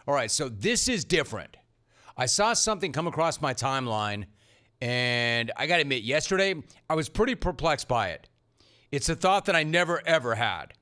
All right, so this is different. I saw something come across my timeline, and I got to admit, yesterday, I was pretty perplexed by it. It's a thought that I never, ever had.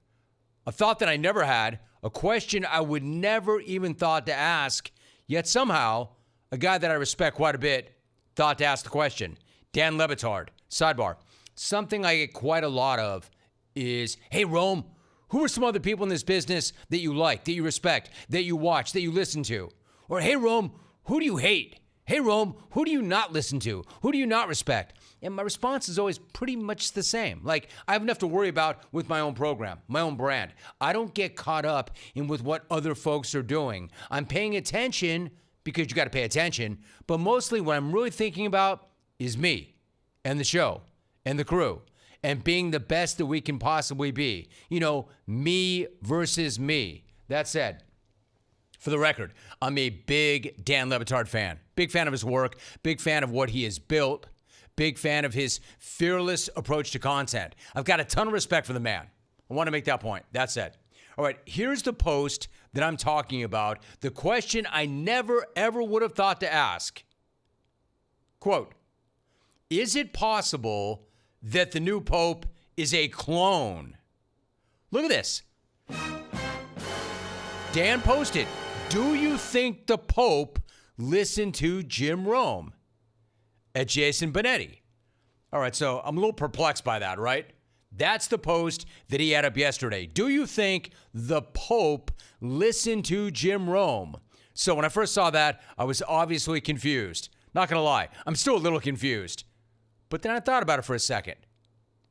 A thought that I never had, a question I would never even thought to ask, yet somehow, a guy that I respect quite a bit thought to ask the question. Dan Le Batard. Sidebar. Something I get quite a lot of is, hey, Rome, who are some other people in this business that you like, that you respect, that you watch, that you listen to? Or, hey, Rome, who do you hate? Hey, Rome, who do you not listen to? Who do you not respect? And my response is always pretty much the same. Like, I have enough to worry about with my own program, my own brand. I don't get caught up in with what other folks are doing. I'm paying attention because you got to pay attention. But mostly what I'm really thinking about is me and the show and the crew and being the best that we can possibly be. You know, me versus me. That said, for the record, I'm a big Dan Le Batard fan. Big fan of his work. Big fan of what he has built. Big fan of his fearless approach to content. I've got a ton of respect for the man. I want to make that point. That said. All right, here's the post that I'm talking about. The question I never, ever would have thought to ask. Quote, is it possible that the new pope is a clone? Look at this. Dan posted, do you think the pope listened to Jim Rome? At Jason Benetti. All right, so I'm a little perplexed by that, right? That's the post that he had up yesterday. Do you think the Pope listened to Jim Rome? So when I first saw that, I was obviously confused. Not going to lie, I'm still a little confused. But then I thought about it for a second.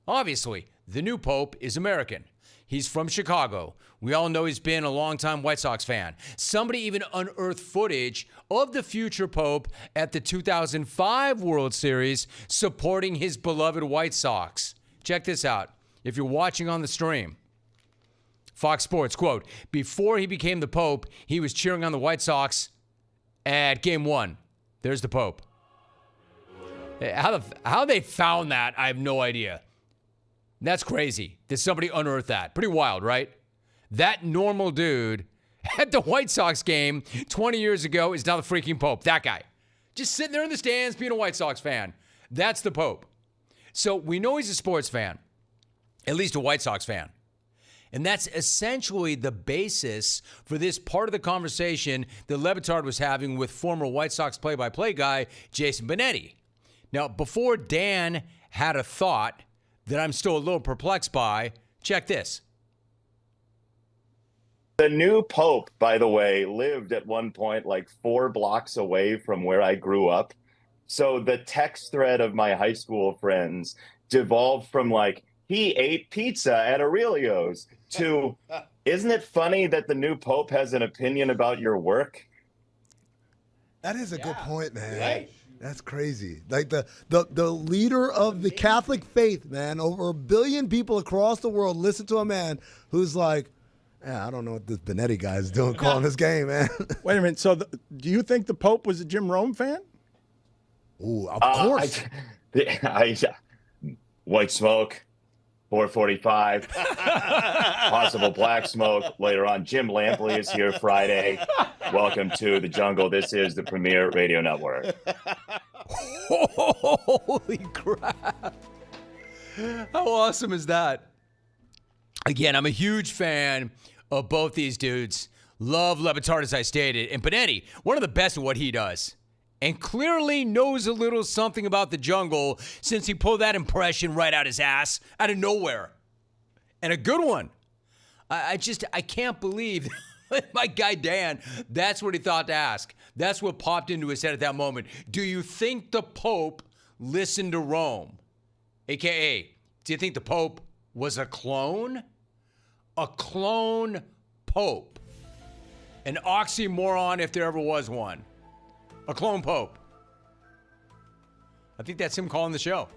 Obviously, the new Pope is American. He's from Chicago. We all know he's been a longtime White Sox fan. Somebody even unearthed footage of the future Pope at the 2005 World Series supporting his beloved White Sox. Check this out. If you're watching on the stream, Fox Sports, quote, before he became the Pope, he was cheering on the White Sox at Game 1. There's the Pope. How they found that, I have no idea. That's crazy. Did somebody unearth that? Pretty wild, right? That normal dude at the White Sox game 20 years ago is now the freaking Pope. That guy. Just sitting there in the stands being a White Sox fan. That's the Pope. So we know he's a sports fan, at least a White Sox fan. And that's essentially the basis for this part of the conversation that Le Batard was having with former White Sox play-by-play guy, Jason Benetti. Now, before Dan had a thought that I'm still a little perplexed by, check this. The new Pope, by the way, lived at one point like 4 blocks away from where I grew up. So the text thread of my high school friends devolved from like, he ate pizza at Aurelio's to, isn't it funny that the new Pope has an opinion about your work? That is a good point, man. Right. That's crazy. Like the leader of the Catholic faith, man, over 1 billion people across the world listen to a man who's like, yeah, I don't know what this Benetti guy is doing calling this game, man. Wait a minute. So do you think the Pope was a Jim Rome fan? Ooh, of course. White smoke, 445, possible black smoke later on. Jim Lampley is here Friday. Welcome to the jungle. This is the premier radio network. Holy crap. How awesome is that? Again, I'm a huge fan of both these dudes. Love Le Batard, as I stated. And Benetti, one of the best at what he does. And clearly knows a little something about the jungle since he pulled that impression right out his ass, out of nowhere. And a good one. I can't believe my guy Dan, that's what he thought to ask. That's what popped into his head at that moment. Do you think the Pope listened to Rome? AKA, do you think the Pope was a clone? A clone Pope. An oxymoron if there ever was one. A clone Pope. I think that's him calling the show.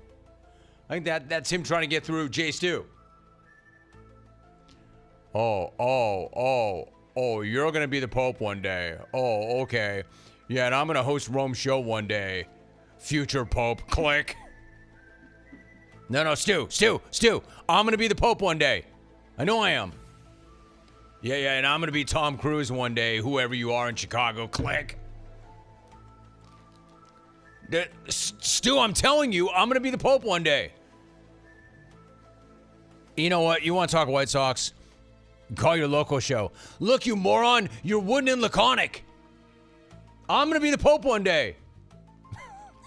I think that's him trying to get through Jay Stu. Oh, you're going to be the Pope one day. Oh, okay. Yeah, and I'm going to host Rome's show one day. Future Pope. Click. No, Stu. I'm going to be the Pope one day. I know I am. Yeah, and I'm going to be Tom Cruise one day, whoever you are in Chicago. Click. Stu, I'm telling you, I'm going to be the Pope one day. You know what? You want to talk White Sox? Call your local show. Look, you moron, you're wooden and laconic. I'm going to be the Pope one day.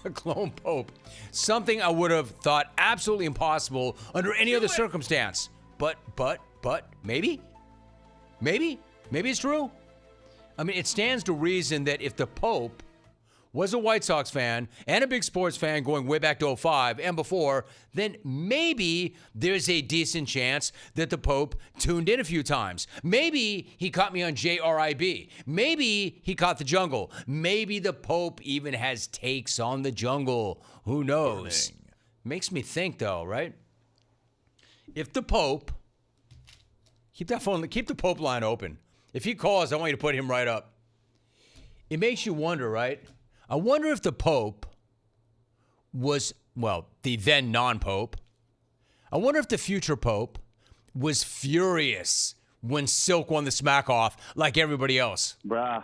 A clone Pope. Something I would have thought absolutely impossible under any other circumstance. But, maybe? Maybe it's true. I mean, it stands to reason that if the Pope was a White Sox fan and a big sports fan going way back to 05 and before, then maybe there's a decent chance that the Pope tuned in a few times. Maybe he caught me on JRIB. Maybe he caught the Jungle. Maybe the Pope even has takes on the Jungle. Who knows? Makes me think, though, right? If the Pope, keep the Pope line open. If he calls, I want you to put him right up. It makes you wonder, right? I wonder if the Pope was, well, the then non-Pope. I wonder if the future Pope was furious when Silk won the smack off like everybody else. Bruh.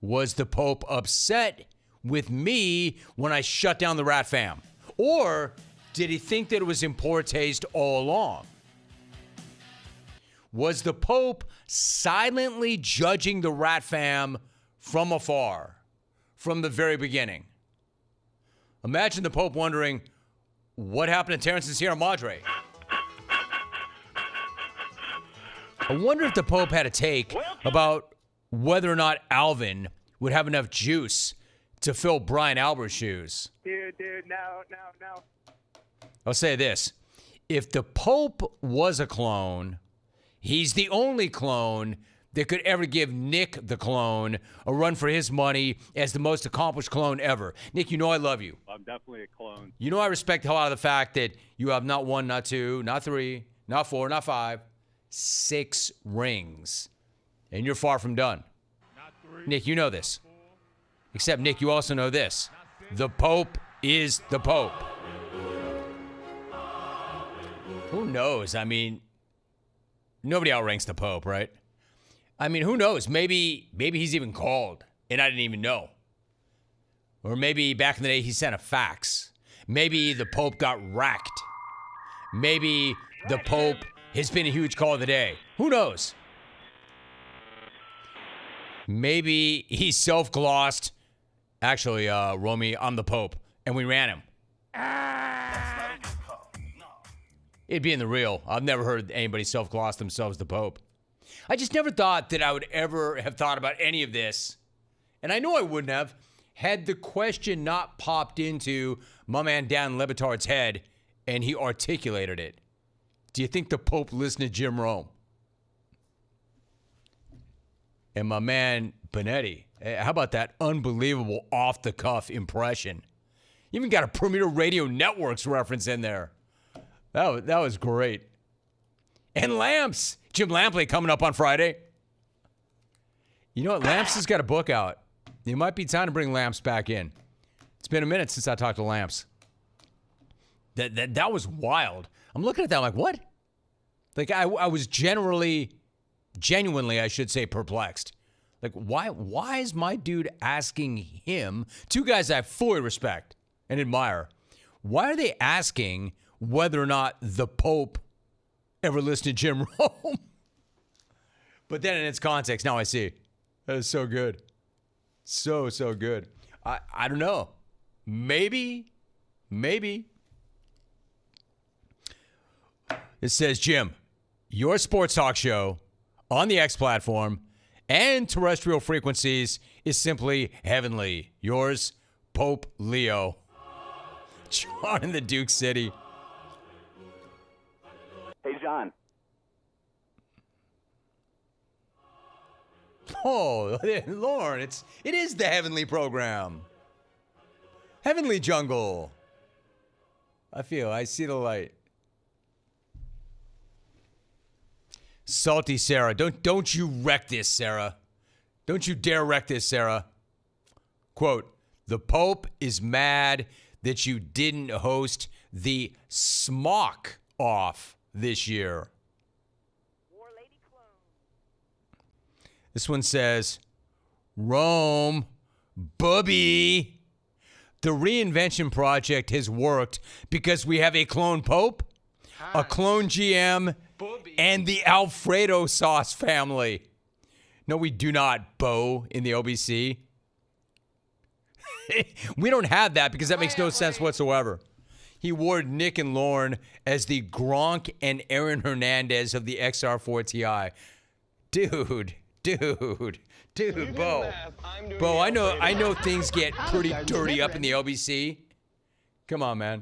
Was the Pope upset with me when I shut down the Rat Fam? Or did he think that it was in poor taste all along? Was the Pope silently judging the Rat Fam from afar? From the very beginning. Imagine the Pope wondering, what happened to Terrence and Sierra Madre? I wonder if the Pope had a take about whether or not Alvin would have enough juice to fill Brian Albert's shoes. Dude, no. I'll say this. If the Pope was a clone, he's the only clone that could ever give Nick the clone a run for his money as the most accomplished clone ever. Nick, you know I love you. I'm definitely a clone. You know I respect the hell out of the fact that you have not 1, not 2, not 3, not 4, not 5, 6 rings. And you're far from done. Nick, you know this. Except, Nick, you also know this. The Pope is the Pope. Who knows? I mean, nobody outranks the Pope, right? I mean, who knows? Maybe he's even called, and I didn't even know. Or maybe back in the day he sent a fax. Maybe the Pope got racked. Maybe the Pope has been a huge call of the day. Who knows? Maybe he self-glossed. Actually, Romy, I'm the Pope, and we ran him. It'd be in the real. I've never heard anybody self-gloss themselves the Pope. I just never thought that I would ever have thought about any of this. And I know I wouldn't have had the question not popped into my man Dan Le Batard's head and he articulated it. Do you think the Pope listened to Jim Rome? And my man Benetti, how about that unbelievable off-the-cuff impression? You even got a Premier Radio Networks reference in there. That was great. And Lamps. Jim Lampley coming up on Friday. You know what? Lamps has got a book out. It might be time to bring Lamps back in. It's been a minute since I talked to Lamps. That was wild. I'm looking at that, I'm like, what? Like, I was genuinely, I should say, perplexed. Like, why is my dude asking him, two guys I fully respect and admire, why are they asking whether or not the Pope ever listened to Jim Rome? But then in its context, now I see. That is so good. So good. I don't know. Maybe. It says, Jim, your sports talk show on the X platform and terrestrial frequencies is simply heavenly. Yours, Pope Leo. John in the Duke City. Hey, John. Oh, Lauren, it is the heavenly program. Heavenly Jungle. I see the light. Salty Sarah, don't you wreck this, Sarah. Don't you dare wreck this, Sarah. Quote, the Pope is mad that you didn't host the Smock Off this year. War Lady Clone. This one says, Rome, booby. The reinvention project has worked because we have a clone Pope, a clone GM, and the Alfredo sauce family. No, we do not, Bo, in the OBC. We don't have that because that makes no sense whatsoever. He wore Nick and Lorne as the Gronk and Aaron Hernandez of the XR4 Ti. Dude, Bo. Bo, I know things get pretty dirty up in the LBC. Come on, man.